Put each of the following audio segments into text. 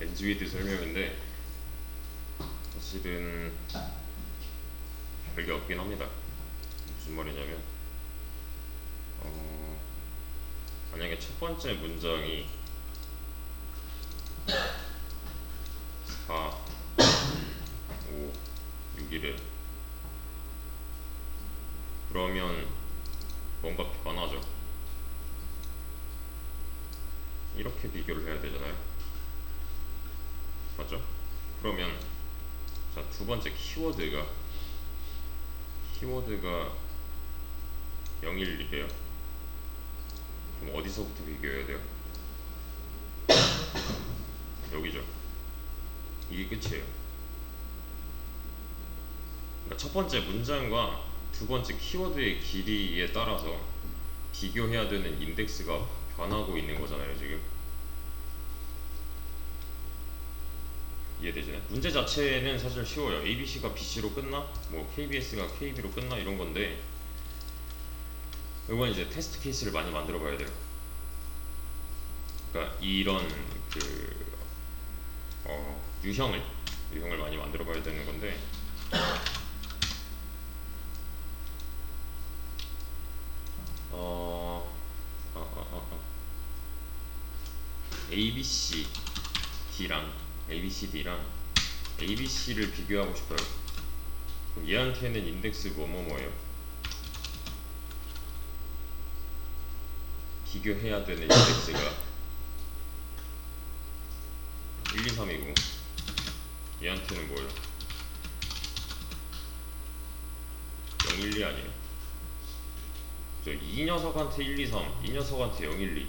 엔즈위드 설명인데 사실은 별게 없긴 합니다. 무슨 말이냐면 만약에 첫 번째 문장이 4, 5, 6이래. 그러면 뭔가 변하죠. 이렇게 비교를 해야 되잖아요. 맞죠? 그러면 자, 두 번째 키워드가 012래요. 그럼 어디서부터 비교해야 돼요? 여기죠. 이게 끝이에요. 그러니까 첫 번째 문장과 두 번째 키워드의 길이에 따라서 비교해야 되는 인덱스가 변하고 있는 거잖아요, 지금. 이해되시나요? 문제 자체는 사실 쉬워요. ABC가 BC로 끝나? 뭐 KBS가 KB로 끝나? 이런 건데, 이건 이제 테스트 케이스를 많이 만들어 봐야 돼요. 그러니까 이런 그 유형을 많이 만들어 봐야 되는 건데, ABCD랑 ABC를 비교하고 싶어요. 그럼 얘한테는 인덱스 뭐뭐뭐예요. 비교해야 되는 인덱스가 1, 2, 3이고 얘한테는 뭐예요? 0, 1, 2 아니에요? 이 녀석한테 1, 2, 3, 이 녀석한테 0, 1,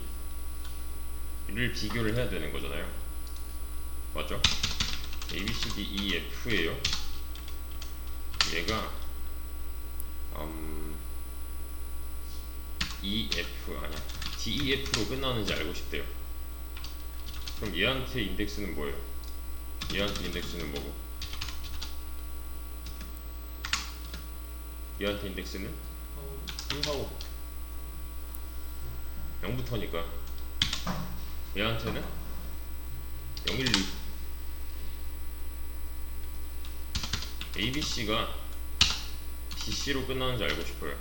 2를 비교를 해야 되는 거잖아요. 맞죠? A, B, C, D, E, F예요. 얘가 E, F 아니야 D, E, F로 끝나는지 알고 싶대요. 그럼 얘한테 인덱스는 뭐예요? 얘한테 인덱스는 뭐고? 얘한테 인덱스는 3, 4, 5 0부터니까 얘한테는 0, 1, 2 ABC가 BC로 끝나는지 알고 싶어요.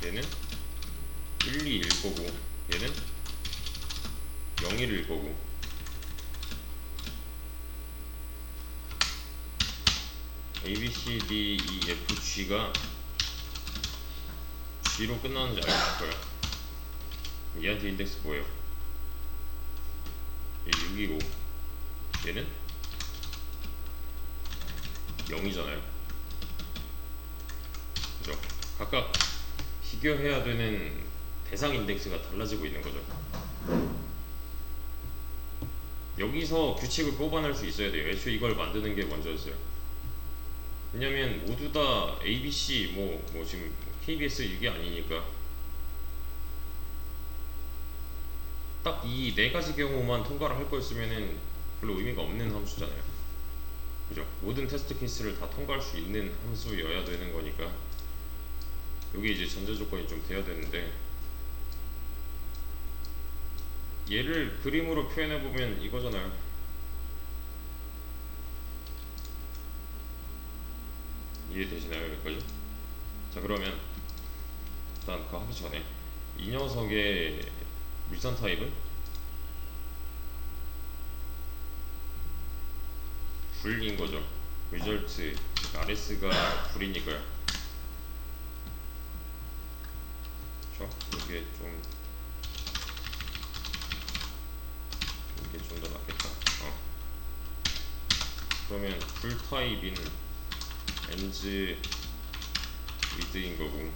얘는 1, 2일 거고 얘는 0, 1일 거고 A, B, C, D, E, F, G가 G로 끝나는지 알고 싶어요. 얘한테 인덱스 뭐예요? 얘 6이고 얘는 0이잖아요. 그죠? 각각 비교해야 되는 대상 인덱스가 달라지고 있는 거죠. 여기서 규칙을 뽑아낼 수 있어야 돼요. 애초에 이걸 만드는 게 먼저였어요. 왜냐면 모두 다 ABC 뭐 지금 KBS 이게 아니니까 딱 이 네 가지 경우만 통과를 할 거였으면은 별로 의미가 없는 함수잖아요. 그죠? 모든 테스트 케이스를 다 통과할 수 있는 함수여야 되는 거니까 여기 이제 전제 조건이 좀 돼야 되는데 얘를 그림으로 표현해 보면 이거잖아요. 이해되시나요? 여기까지? 자, 그러면 일단 그거 하기 전에 이 녀석의 물산 타입은 불인 거죠. 리절트 RS가 불이니까요. 그렇죠? 이게 좀 더 낫겠다. 그러면 불 타입인 엔즈 위드인 거고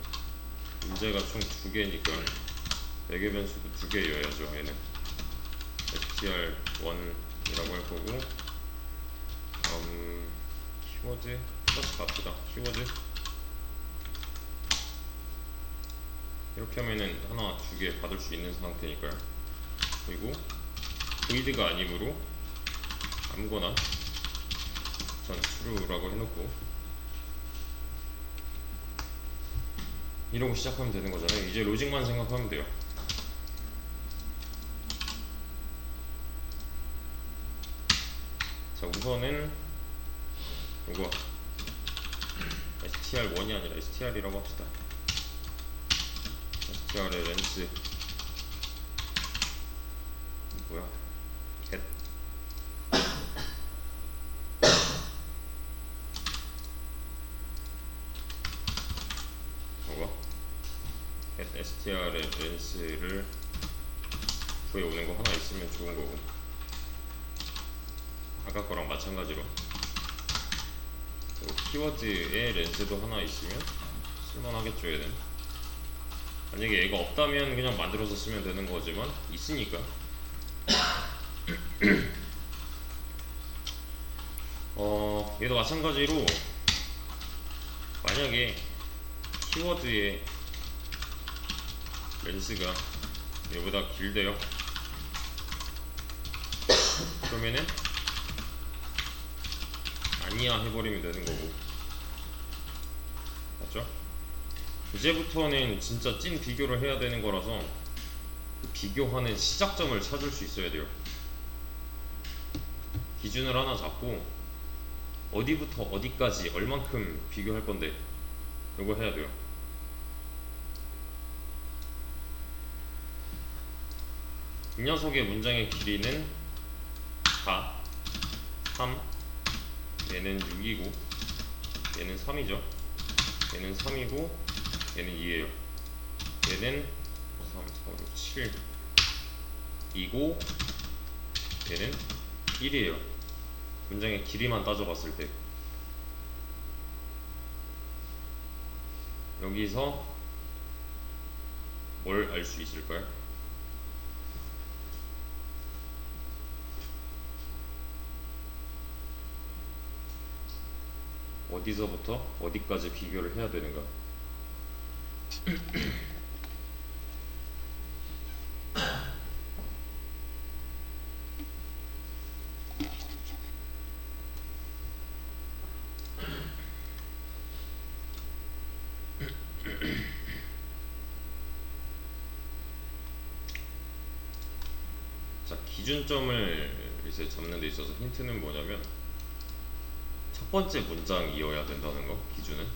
문제가 총 2개니까 매개 변수도 2개여야죠. 얘는 str1이라고 할 거고 키워드 플러스 갑시다. 키워드 이렇게 하면은 하나 2개 받을 수 있는 상태니까요. 그리고 void가 아니므로 아무거나 전 true라고 해놓고 이러고 시작하면 되는 거잖아요. 이제 로직만 생각하면 돼요. 우선은 요거 STR1이 아니라 STR이라고 합시다. STR의 렌즈 뭐야? 겟 뭐가? 겟 STR의 렌즈를 구해 오는 거 하나 있으면 좋은 거고, 아까 거랑 마찬가지로 키워드의 렌즈도 하나 있으면 쓸만하겠죠. 얘는 만약에 얘가 없다면 그냥 만들어서 쓰면 되는 거지만 있으니까 얘도 마찬가지로 만약에 키워드의 렌즈가 얘보다 길대요. 그러면은 아니야 해버리면 되는 거고, 맞죠? 이제부터는 진짜 찐 비교를 해야 되는 거라서 그 비교하는 시작점을 찾을 수 있어야 돼요. 기준을 하나 잡고 어디부터 어디까지 얼만큼 비교할 건데 이거 해야 돼요. 이 녀석의 문장의 길이는 4, 3, 얘는 6이고 얘는 3이죠. 얘는 3이고 얘는 2예요. 얘는 3, 4, 5, 6, 7 이고 얘는 1이에요. 문장의 길이만 따져봤을 때 여기서 뭘 알 수 있을까요? 어디서부터 어디까지 비교를 해야 되는가? 자, 기준점을 이제 잡는 데 있어서 힌트는 뭐냐면 첫 번째 문장이어야 된다는 거, 기준은.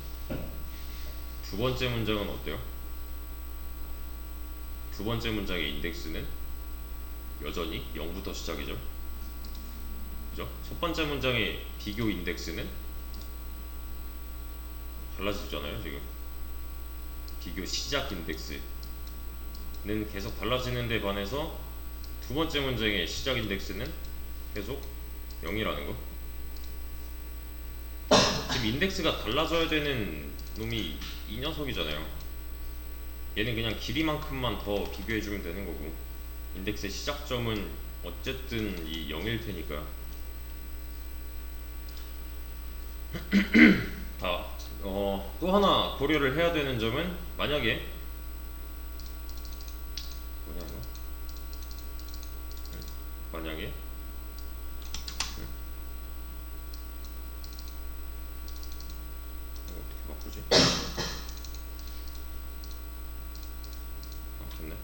두 번째 문장은 어때요? 두 번째 문장의 인덱스는 여전히 0부터 시작이죠. 그죠? 첫 번째 문장의 비교 인덱스는 달라지잖아요, 지금. 비교 시작 인덱스는 계속 달라지는 데 반해서 두 번째 문장의 시작 인덱스는 계속 0이라는 거. 지금 인덱스가 달라져야 되는 놈이 이 녀석이잖아요. 얘는 그냥 길이만큼만 더 비교해주면 되는 거고, 인덱스의 시작점은 어쨌든 이 0일 테니까. 또 하나 고려를 해야 되는 점은, 만약에 뭐냐 이거? 만약에 이거 어떻게 바꾸지? 됐네.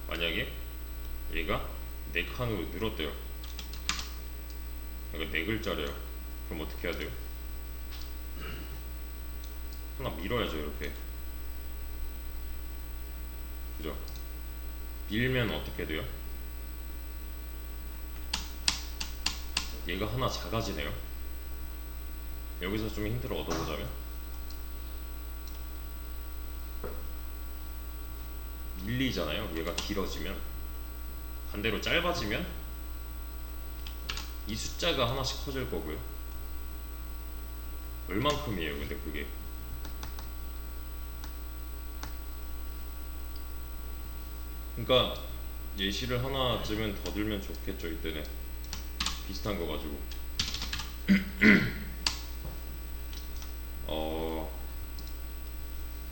만약에 얘가 4칸으로 늘었대요. 그러니까 4글자래요. 그럼 어떻게 해야 돼요? 하나 밀어야죠, 이렇게. 그죠? 밀면 어떻게 돼요? 얘가 하나 작아지네요. 여기서 좀 힌트를 얻어보자면, 밀리잖아요. 얘가 길어지면. 반대로 짧아지면 이 숫자가 하나씩 커질 거고요. 얼만큼이에요, 근데 그게? 그러니까 예시를 하나쯤은 더 들면 좋겠죠. 이때는 비슷한 거 가지고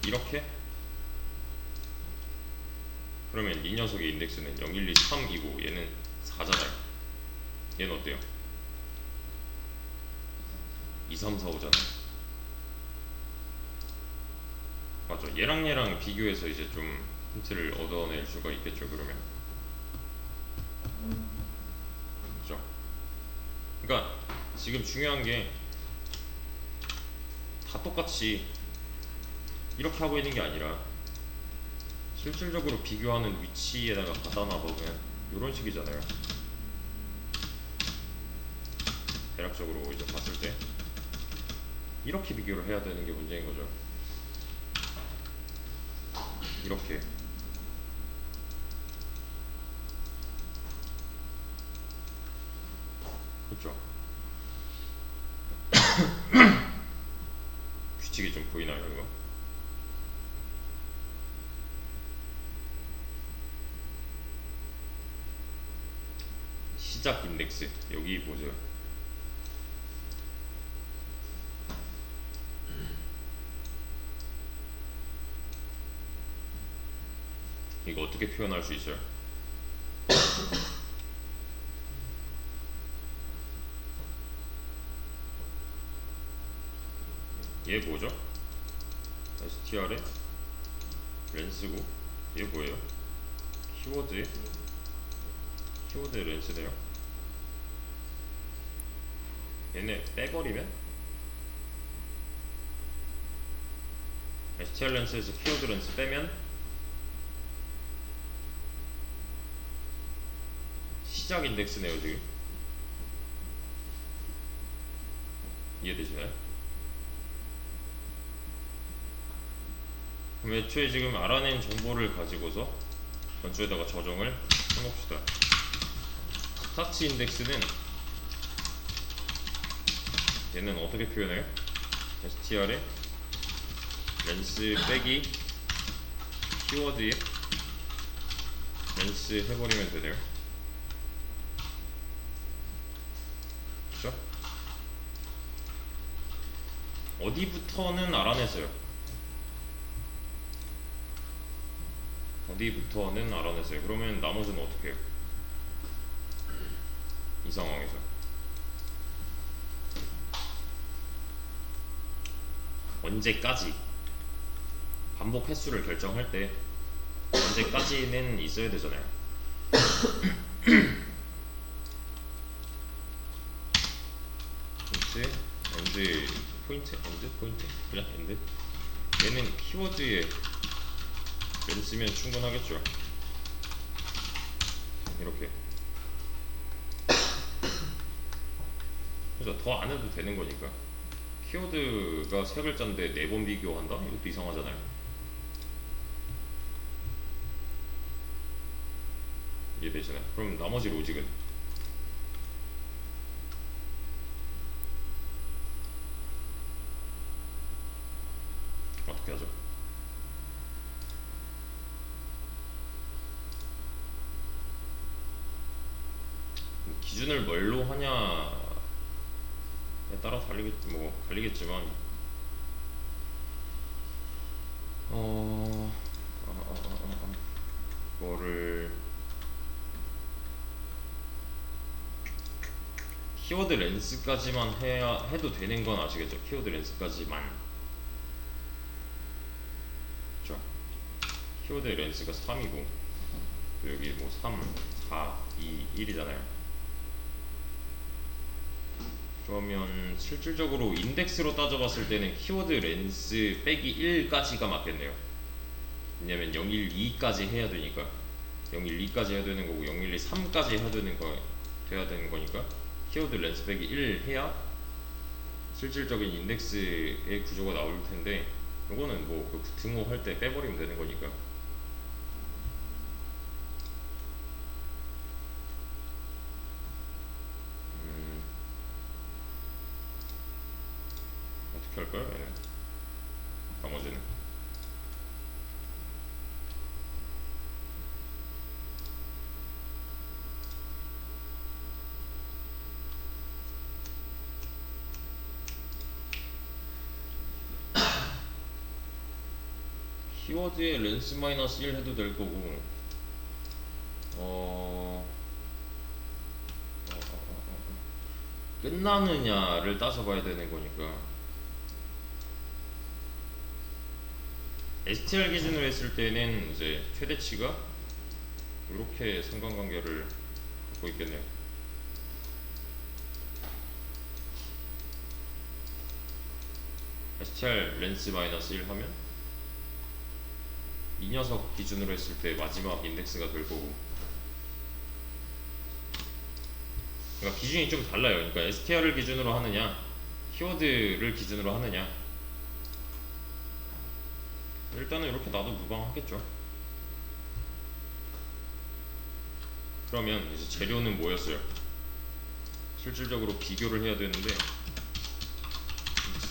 이렇게? 그러면 이 녀석의 인덱스는 0, 1, 2, 3이고 얘는 4잖아요. 얘는 어때요? 2, 3, 4, 5잖아요. 맞죠? 얘랑 비교해서 이제 좀 힌트를 얻어낼 수가 있겠죠, 그러면. 그죠? 그러니까 지금 중요한 게 다 똑같이 이렇게 하고 있는 게 아니라 실질적으로 비교하는 위치에다가 갖다 놔보면 이런 식이잖아요. 대략적으로 이제 봤을 때 이렇게 비교를 해야 되는 게 문제인 거죠. 이렇게. 그렇죠. 규칙이 좀 보이나요, 이거? 시작 인덱스 여기 보죠. 이거 어떻게 표현할 수 있어요? 얘 뭐죠? str에 렌스고 얘 뭐예요? 키워드 렌스네요. 얘네 빼버리면 str 렌스에서 키워드 렌스 빼면 시작 인덱스네요. 지금 이해되시나요? 그럼 애초에 지금 알아낸 정보를 가지고서 전주에다가 저정을 해봅시다. 스타트 인덱스는 얘는 어떻게 표현해요? str에 렌스 빼기 키워드에 렌스 해버리면 되네요. 그쵸? 어디부터는 알아냈어요. 어디부터는 알아냈어요. 그러면 나머지는 어떻게 해요? 이 상황에서 언제까지 반복 횟수를 결정할 때 언제까지는 있어야 되잖아요. 포인트 그냥 엔드. 얘는 키워드에 렌스면 충분하겠죠. 이렇게. 그래서 더 안 해도 되는 거니까. 키워드가 세 글자인데 4번 비교한다? 이것도 이상하잖아요. 이해되시나요? 그럼 나머지 로직은 어떻게 하죠? 기준을 뭘로 하냐에 따라 갈리겠지만 이거를 키워드 렌스까지만 해도 되는 건 아시겠죠? 키워드 렌스까지만. 그쵸? 키워드 렌스가 3이고 여기 뭐 3, 4, 2, 1이잖아요. 그러면 실질적으로 인덱스로 따져봤을 때는 키워드 렌스 빼기 1까지가 맞겠네요. 왜냐면 012까지 해야 되니까 012까지 해야 되는 거고 012, 3까지 해야 되는 거니까 키워드 렌스 빼기 1 해야 실질적인 인덱스의 구조가 나올 텐데 이거는 뭐 그 등호할 때 빼버리면 되는 거니까. 어떻게 할까요? 얘는 나머지는 키워드에 렌스 마이너스 1 해도 될 거고 끝나느냐를 따져봐야 되는 거니까 str 기준으로 했을 때는 이제 최대치가 이렇게 상관관계를 갖고 있겠네요. STR 렌스 마이너스 1 하면 이 녀석 기준으로 했을 때 마지막 인덱스가 될 거고, 그러니까 기준이 좀 달라요. 그러니까 STR을 기준으로 하느냐 키워드를 기준으로 하느냐, 일단은 이렇게 놔도 무방하겠죠. 그러면 이제 재료는 뭐였어요? 실질적으로 비교를 해야 되는데,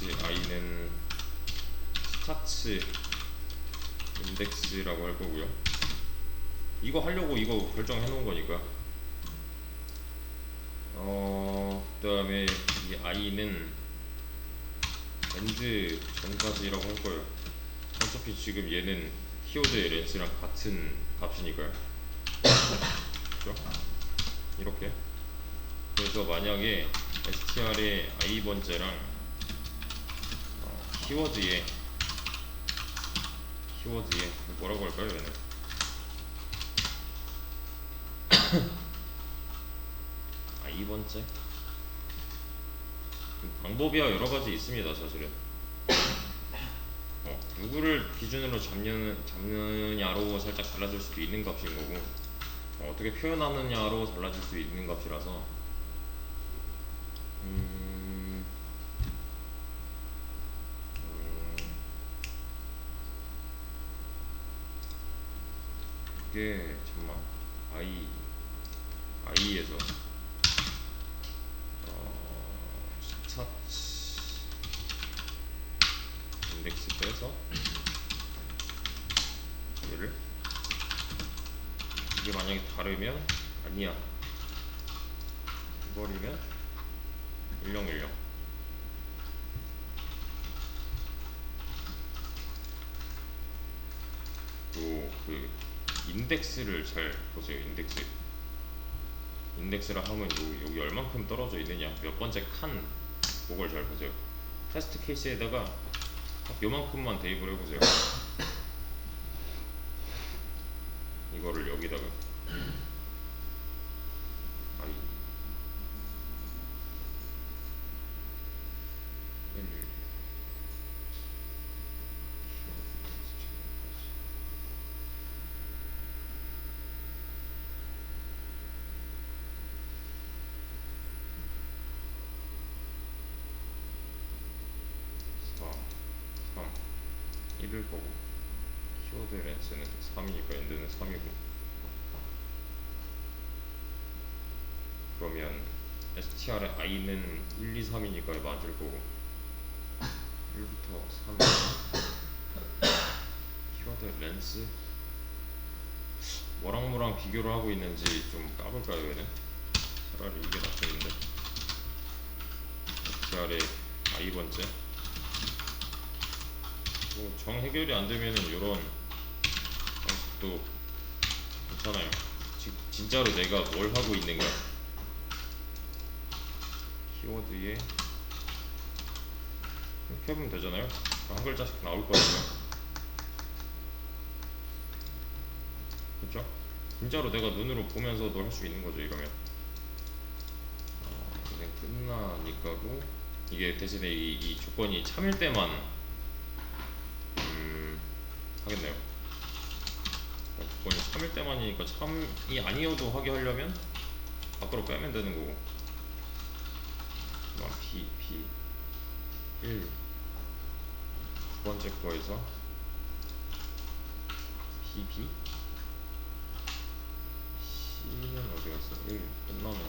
이제 i는 스타트 인덱스라고 할 거고요. 이거 하려고 이거 결정해 놓은 거니까. 그다음에 이 i는 end 전까지라고 할 거예요. 어차피 지금 얘는 키워드의 렌스랑 같은 값이니까요. 그렇죠? 이렇게. 그래서 만약에 str의 i번째랑 키워드에 뭐라고 할까요, 얘는? i번째? 방법이야 여러 가지 있습니다, 사실은. 누구를 기준으로 잡느냐로 살짝 달라질 수도 있는 값인 거고, 어떻게 표현하느냐로 달라질 수 있는 값이라서, 이게 잠깐만 i에서 스타트 인덱스 빼서 얘를, 이게 만약에 다르면 아니야 이거리면 1010. 또 그 인덱스를 잘 보세요. 인덱스를 하면 여기 얼만큼 떨어져 있느냐, 몇 번째 칸, 그걸 잘 보세요. 테스트 케이스에다가 딱 요만큼만 대입을 해보세요. 이거를 여기다가 i 1 4 3 1을 거고, 키워드 렌스는 3이니까 엔드는 3이고, 그러면 str의 i는 1, 2, 3이니까 맞을 거고, 1부터 3. 키워드 렌스 뭐랑 비교를 하고 있는지 좀 까볼까요, 얘는? 차라리 이게 낫겠는데. str의 i번째, 정 해결이 안 되면은 요런 방식도 괜찮아요. 진짜로 내가 뭘 하고 있는가, 키워드에 이렇게 하면 되잖아요. 한 글자씩 나올 거니까. 그렇죠? 진짜로 내가 눈으로 보면서도 할 수 있는 거죠, 이러면. 이제 끝나니까고, 이게 대신에 이 조건이 참일 때만 하겠네요. 조건이 참일 때만이니까, 참이 아니어도 하게 하려면 밖으로 빼면 되는 거고. b 1 두 번째 거에서 b c는 어디 갔어? 1 끝나면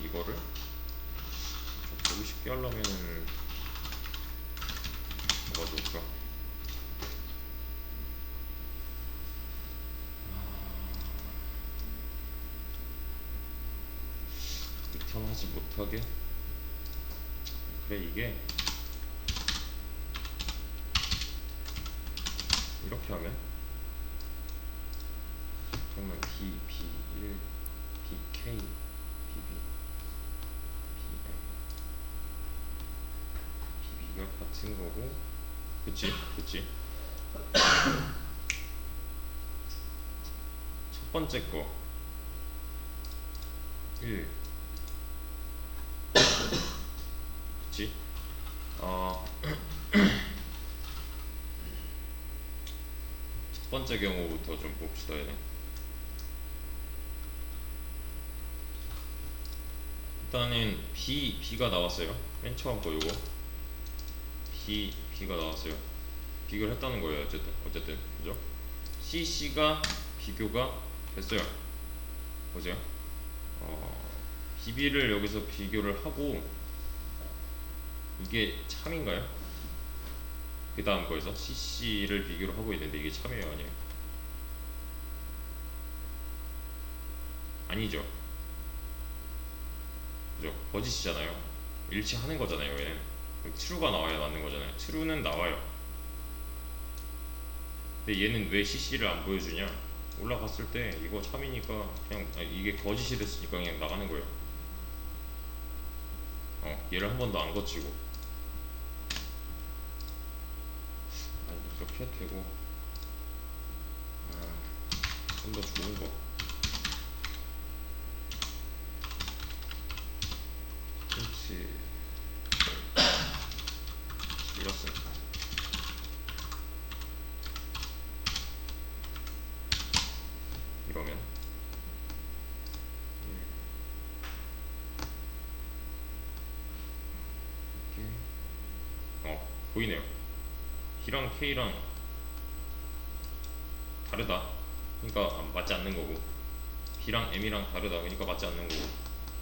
이거를 좀 보기 쉽게 하려면은 뭐가 좋을까? 리턴하지 못하게. 그래, 이게 이렇게 하면 그러면 b1 bk bb bb가 같은 거고, 그치? 첫 번째 거 1, 그치? 어, 첫 번째 경우부터 좀 봅시다. 얘네. 일단은 B가 나왔어요. 맨 처음 거 요거 B가 나왔어요. 비교를 했다는 거예요. 어쨌든 그죠? CC가 비교가 됐어요. 보세요. BB를 여기서 비교를 하고 이게 참인가요? 그 다음 거에서 CC를 비교를 하고 있는데 이게 참이에요, 아니에요? 아니죠. 그죠? 거짓이잖아요. 일치하는 거잖아요. 얘는 true가 나와야 맞는 거잖아요. true는 나와요. 근데 얘는 왜 CC를 안 보여주냐? 올라갔을 때 이거 참이니까 그냥 이게 거짓이 됐으니까 그냥 나가는 거예요. 얘를 한 번도 안 거치고 이렇게 해도 되고 좀 더 좋은 거 그렇지 이렇습니다. 이러면 이렇게 보이네요. B랑 K랑 다르다. 그러니까 맞지 않는 거고 B랑 M이랑 다르다. 그러니까 맞지 않는 거고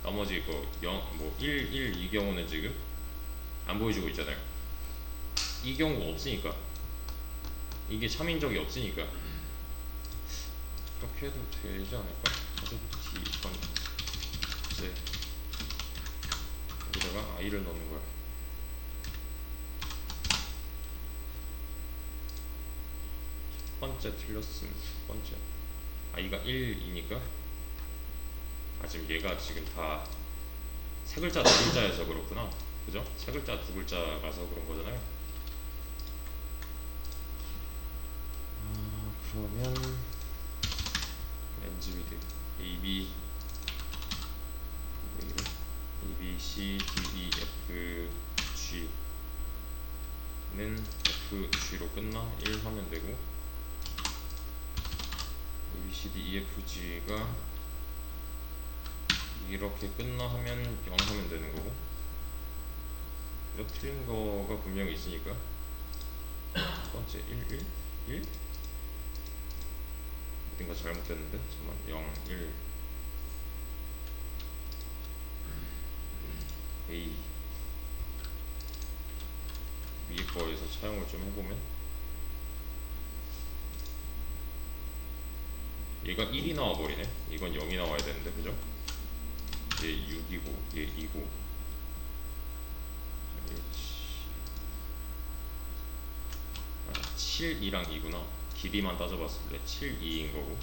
나머지 거 0, 뭐 1, 2 경우는 지금 안 보여주고 있잖아요. 이 경우가 없으니까 이게 참인 적이 없으니까 이렇게 해도 되지 않을까? D, C 여기다가 I를 넣는 거야. 첫 번째 틀렸습니다. 첫 번째 I가 1이니까 지금 얘가 지금 다 세 글자 두 글자여서 그렇구나. 그죠? 세 글자 두 글자라서 그런 거잖아요. 그러면 렌즈 위드 AB A, B, C, D, E, F, G는 F, G로 끝나 1 하면 되고 A, B, C, D, E, F, G가 이렇게 끝나 하면 0 하면 되는 거고 이렇게 틀린 거가 분명히 있으니까 첫 번째 1, 1? 1? 어딘가 잘못됐는데 잠깐만 0, 1 A 위에 거에서 사용을 좀 해보면 얘가 1이 나와버리네. 이건 0이 나와야 되는데 그죠? 얘 6이고 얘 2고 7, 2랑 2구나. 길이만 따져봤을 때 7, 2인 거고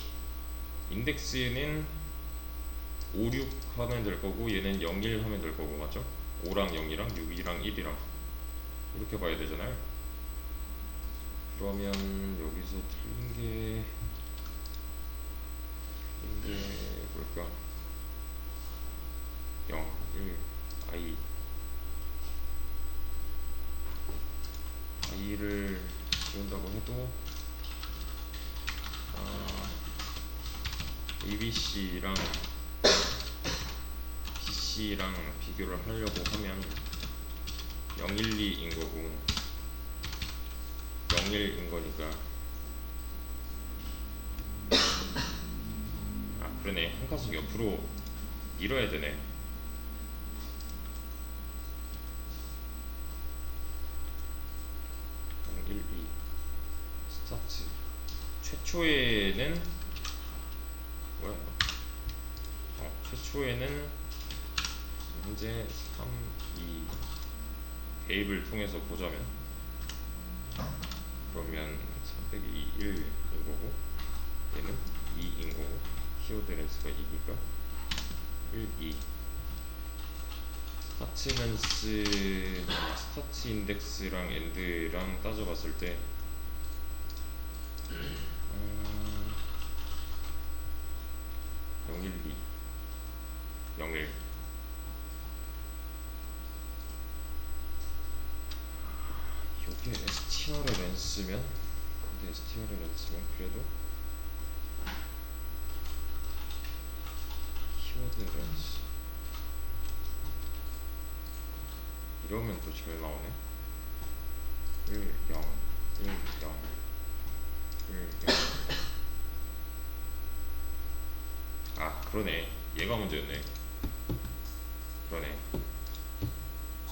인덱스는 5, 6 하면 될 거고 얘는 0, 1 하면 될 거고 맞죠? 5랑 0이랑 6, 2랑 1이랑 이렇게 봐야 되잖아요. 그러면 여기서 틀린 게 뭘까? 0, 1, I를 지운다고 해도 ABC랑 BC랑 비교를 하려고 하면 0, 1, 2인 거고 0, 1인 거니까 그러네. 한 칸씩 옆으로 밀어야 되네. 0, 1, 2 스타트 최초에는 뭐야? 최초에는 현재 3, 2 대입을 통해서 보자면 그러면 3 빼기 2, 1인 거고 얘는 2인 거고 키워드 렌스가 2니까 1, 2 스타트 렌스 스타트 인덱스랑 엔드랑 따져봤을 때 0, 1, 2 0, 1 STR을 렌스면 그래도 키워드 렌스 이러면 또 잘 나오네. 1, 0, 1, 0, 1, 0. 아 그러네, 얘가 문제였네. 그러네.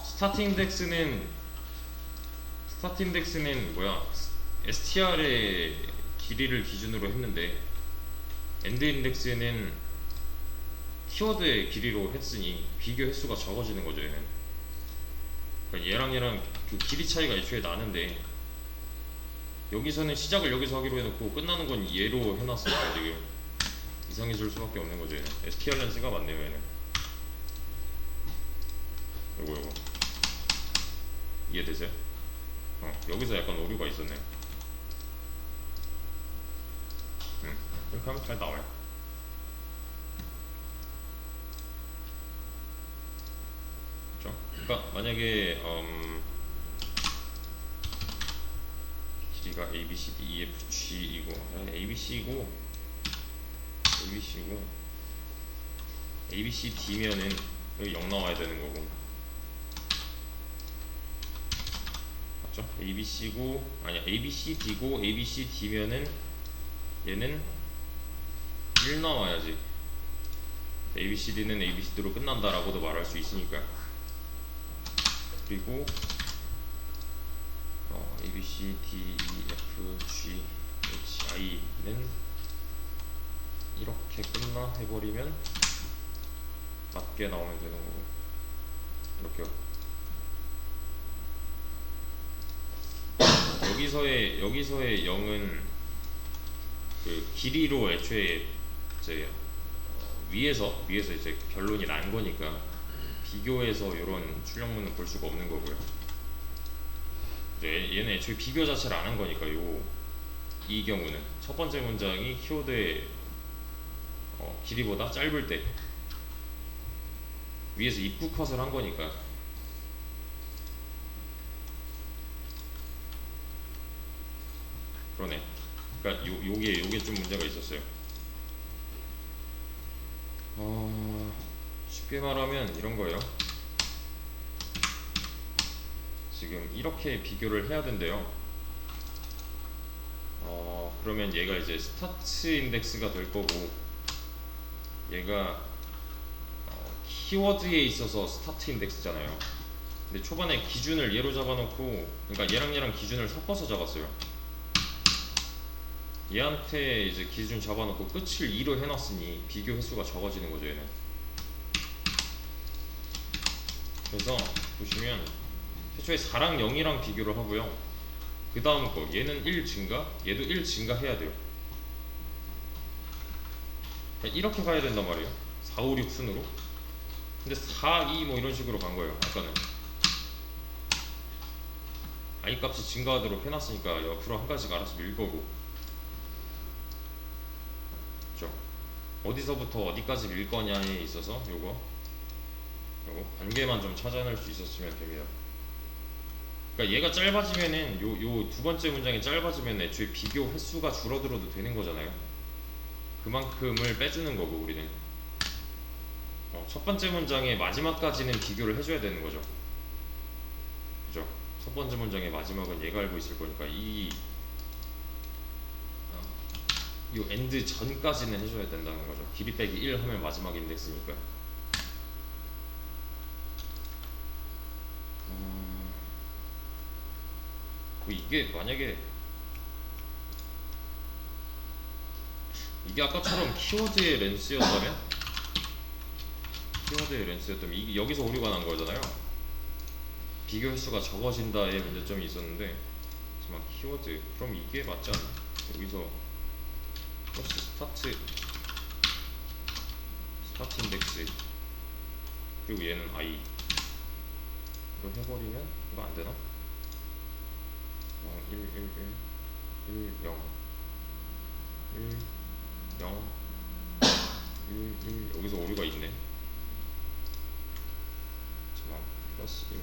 스타트 인덱스는 뭐야, str의 길이를 기준으로 했는데 엔드 인덱스는 키워드의 길이로 했으니 비교 횟수가 적어지는 거죠. 얘는 그러니까 얘랑 그 길이 차이가 애초에 나는데 여기서는 시작을 여기서 하기로 해놓고 끝나는 건 얘로 해놨으니까 지금 이상해질 수밖에 없는 거죠. 얘는 str 렌스가 맞네요. 얘는 요거 이해되세요? 여기서 약간 오류가 있었네요. 이렇게 하면 잘 나와요. 그렇죠? 그러니까 만약에 길이가 A, B, C, D, E, F, G이고 A, B, C이고 A, B, C, D면은 여기 0 나와야 되는 거고, 맞죠? A, B, C고 아니야 A, B, C, D고 A, B, C, D면은 얘는 1 나와야지. A, B, C, D는 A, B, C, D로 끝난다라고도 말할 수 있으니까. 그리고 A, B, C, D, E, F, G, H, I는 이렇게 끝나 해버리면 맞게 나오면 되는 거고, 이렇게요. 여기서의 0은 그 길이로 애초에 이제 위에서 이제 결론이 난 거니까 비교해서 이런 출력문은 볼 수가 없는 거고요. 이제 얘는 애초에 비교 자체를 안 한 거니까 이 경우는 첫 번째 문장이 키워드의 길이보다 짧을 때 위에서 입구 컷을 한 거니까 그러네. 그러니까 요게 좀 문제가 있었어요. 쉽게 말하면 이런 거예요. 지금 이렇게 비교를 해야 된대요. 그러면 얘가 이제 스타트 인덱스가 될 거고, 얘가 키워드에 있어서 스타트 인덱스잖아요. 근데 초반에 기준을 얘로 잡아놓고, 그러니까 얘랑 기준을 섞어서 잡았어요. 얘한테 이제 기준 잡아놓고 끝을 2로 해놨으니 비교 횟수가 적어지는 거죠. 얘는. 그래서 보시면 최초에 4랑 0이랑 비교를 하고요. 그 다음 거 얘는 1 증가, 얘도 1 증가해야 돼요. 이렇게 가야 된단 말이에요. 4, 5, 6 순으로. 근데 4, 2 뭐 이런 식으로 간 거예요. 아까는 i 값이 증가하도록 해놨으니까 옆으로 한 가지가 알아서 밀 거고, 그렇죠? 어디서부터 어디까지 밀 거냐에 있어서 요거 관계만 좀 찾아낼 수 있었으면 됩니다. 그러니까 얘가 짧아지면은 요 두 번째 문장이 짧아지면 애초에 비교 횟수가 줄어들어도 되는 거잖아요. 그만큼을 빼주는 거고 우리는 첫 번째 문장의 마지막까지는 비교를 해줘야 되는 거죠. 그죠? 첫 번째 문장의 마지막은 얘가 알고 있을 거니까 요 엔드 전까지는 해줘야 된다는 거죠. 길이 빼기 1 하면 마지막 인덱스니까. 이게 만약에 이게 아까처럼 키워드의 렌스였다면 이게 여기서 오류가 난 거잖아요. 비교 횟수가 적어진다의 문제점이 있었는데, 하지만 키워드 그럼 이게 맞지 않나? 여기서 플러스 스타트 인덱스 그리고 얘는 i 이거 해버리면 이거 안 되나? 1, 1, 1, 1, 0, 1, 0, 1, 1 여기서 오류가 있네. 잠깐 플러스 1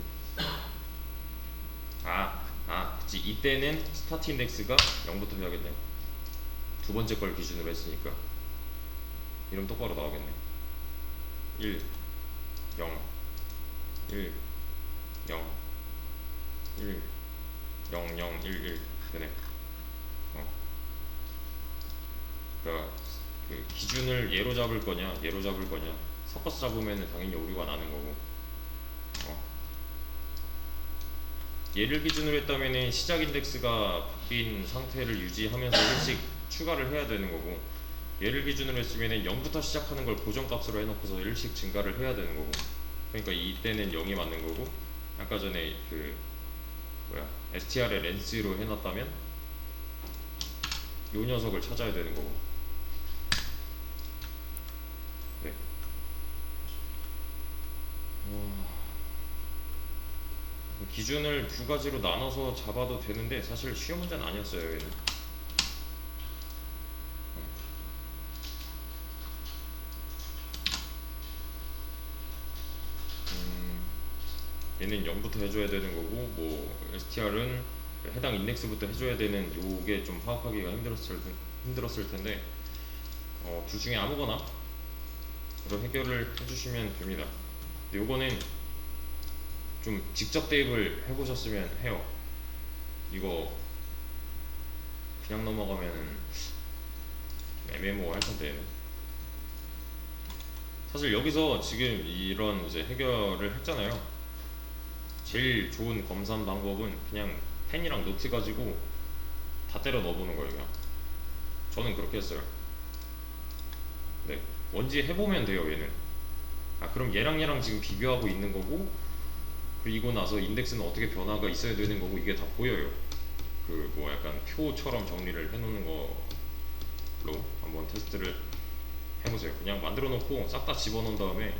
그치 이때는 스타트 인덱스가 0부터 해야겠네. 두 번째 걸 기준으로 했으니까 이름 똑바로 나오겠네. 1 0 1 0 1 0 0 1 1 되네. 그러니까 그 기준을 예로 잡을 거냐 예로 잡을 거냐 섞어서 잡으면 당연히 오류가 나는 거고, 얘를 기준으로 했다면 시작 인덱스가 바뀐 상태를 유지하면서 일씩 추가를 해야 되는 거고, 얘를 기준으로 했으면 0부터 시작하는 걸 고정값으로 해놓고서 일씩 증가를 해야 되는 거고, 그러니까 이때는 0이 맞는 거고, 아까 전에 그 str의 렌스로 해놨다면 요 녀석을 찾아야 되는 거고. 네. 기준을 두 가지로 나눠서 잡아도 되는데 사실 쉬운 문제는 아니었어요. 얘는 얘는 0부터 해줘야 되는 거고, 뭐 str은 해당 인덱스부터 해줘야 되는, 요게 좀 파악하기가 힘들었을 텐데 둘 중에 아무거나 로 해결을 해주시면 됩니다. 근데 요거는 좀 직접 대입을 해보셨으면 해요. 이거 그냥 넘어가면 애매모호할 텐데. 사실 여기서 지금 이런 이제 해결을 했잖아요. 제일 좋은 검산 방법은 그냥 펜이랑 노트 가지고 다 때려 넣어보는 거예요. 그냥. 저는 그렇게 했어요. 네, 원지 해보면 돼요. 얘는 그럼 얘랑 지금 비교하고 있는 거고, 그리고 나서 인덱스는 어떻게 변화가 있어야 되는 거고, 이게 다 보여요. 그 뭐 약간 표처럼 정리를 해놓는 걸로 한번 테스트를 해보세요. 그냥 만들어 놓고 싹 다 집어넣은 다음에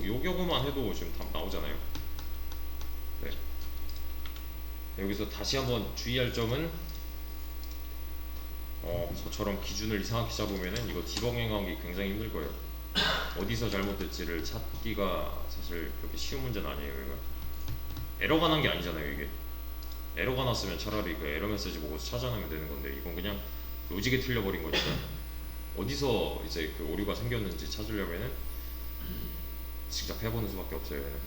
요 경우만 해도 지금 답 나오잖아요. 네. 여기서 다시 한번 주의할 점은 저처럼 기준을 이상하게 잡으면은 이거 디버깅하기 굉장히 힘들 거예요. 어디서 잘못됐지를 찾기가 사실 그렇게 쉬운 문제는 아니에요. 이거 에러가 난 게 아니잖아요. 이게 에러가 났으면 차라리 그 에러 메시지 보고 찾아내면 되는 건데, 이건 그냥 로직이 틀려버린 거니까 어디서 이제 그 오류가 생겼는지 찾으려면은 직접 해보는 수밖에 없어요. 얘는.